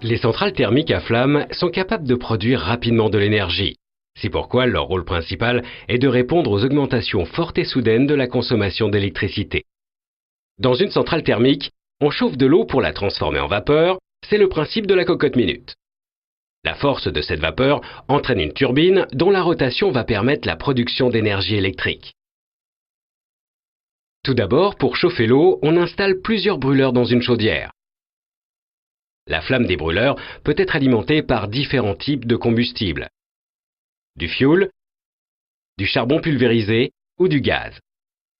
Les centrales thermiques à flamme sont capables de produire rapidement de l'énergie. C'est pourquoi leur rôle principal est de répondre aux augmentations fortes et soudaines de la consommation d'électricité. Dans une centrale thermique, on chauffe de l'eau pour la transformer en vapeur, c'est le principe de la cocotte minute. La force de cette vapeur entraîne une turbine dont la rotation va permettre la production d'énergie électrique. Tout d'abord, pour chauffer l'eau, on installe plusieurs brûleurs dans une chaudière. La flamme des brûleurs peut être alimentée par différents types de combustibles. Du fioul, du charbon pulvérisé ou du gaz.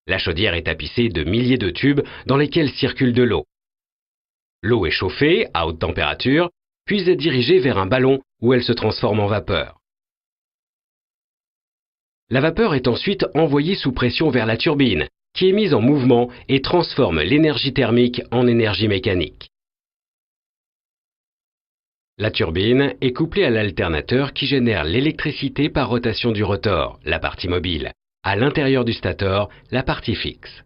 La chaudière est tapissée de milliers de tubes dans lesquels circule de l'eau. L'eau est chauffée à haute température, puis est dirigée vers un ballon où elle se transforme en vapeur. La vapeur est ensuite envoyée sous pression vers la turbine, qui est mise en mouvement et transforme l'énergie thermique en énergie mécanique. La turbine est couplée à l'alternateur qui génère l'électricité par rotation du rotor, la partie mobile, à l'intérieur du stator, la partie fixe.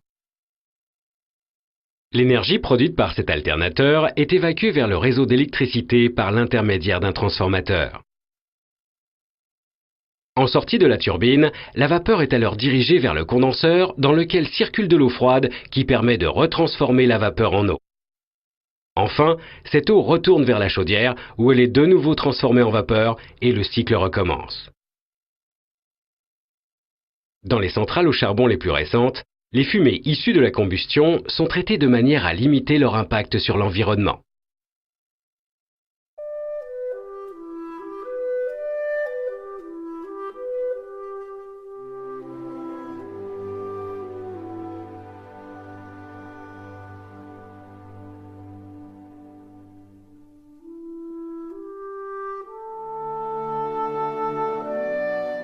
L'énergie produite par cet alternateur est évacuée vers le réseau d'électricité par l'intermédiaire d'un transformateur. En sortie de la turbine, la vapeur est alors dirigée vers le condenseur dans lequel circule de l'eau froide qui permet de retransformer la vapeur en eau. Enfin, cette eau retourne vers la chaudière où elle est de nouveau transformée en vapeur et le cycle recommence. Dans les centrales au charbon les plus récentes, les fumées issues de la combustion sont traitées de manière à limiter leur impact sur l'environnement.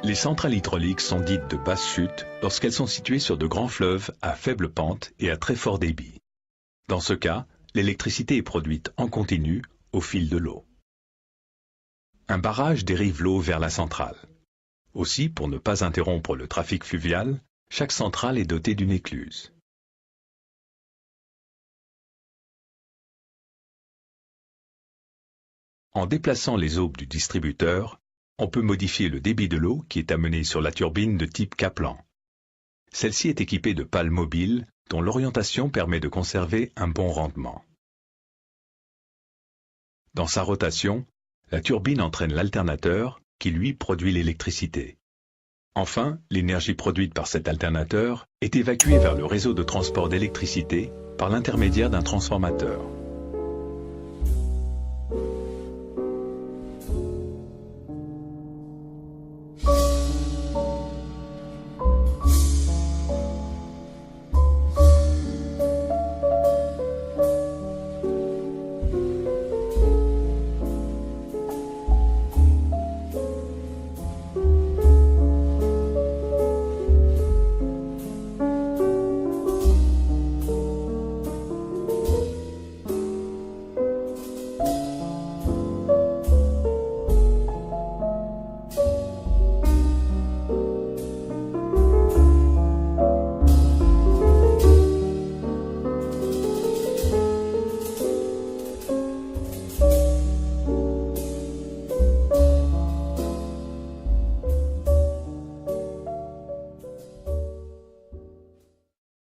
Les centrales hydrauliques sont dites de basse chute lorsqu'elles sont situées sur de grands fleuves à faible pente et à très fort débit. Dans ce cas, l'électricité est produite en continu au fil de l'eau. Un barrage dérive l'eau vers la centrale. Aussi, pour ne pas interrompre le trafic fluvial, chaque centrale est dotée d'une écluse. En déplaçant les aubes du distributeur, on peut modifier le débit de l'eau qui est amené sur la turbine de type Kaplan. Celle-ci est équipée de pales mobiles dont l'orientation permet de conserver un bon rendement. Dans sa rotation, la turbine entraîne l'alternateur qui lui produit l'électricité. Enfin, l'énergie produite par cet alternateur est évacuée vers le réseau de transport d'électricité par l'intermédiaire d'un transformateur.